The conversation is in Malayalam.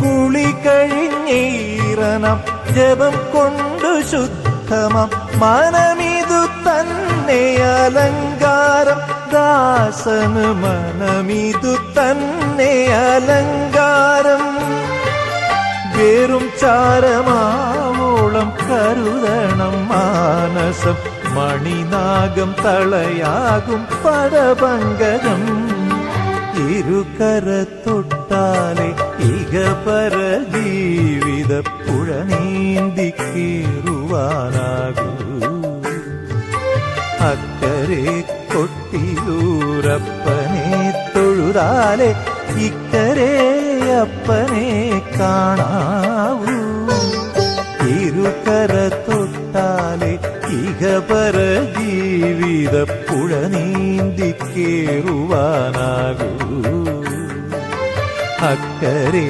കുളി കഴിഞ്ഞീറനം ജപം കൊണ്ടു ശുദ്ധമാം മനമിതു തന്നെ അലങ്കാരം. ദാസന് മനമിതു തന്നെ അലങ്കാരം. വെറും ചാരമാവോളം കരുതണം മാനസം. മണിനാഗം തളയാകും പദപങ്കജം. ഇരുകര തൊട്ടാലെ ഇഹപര ജീവിത പുഴ നീന്തി കീറുവാനാകൂ. അക്കരെ കൊട്ടിയൂരപ്പനെ തൊഴുതാലെ ഇക്കരെ അപ്പനെ കാണാവൂ. ഇരുകര തൊട്ടാലെ ഇഹപര ജീവിത പുഴ നീന്തി കേറുവാനാകൂ. അക്കരെ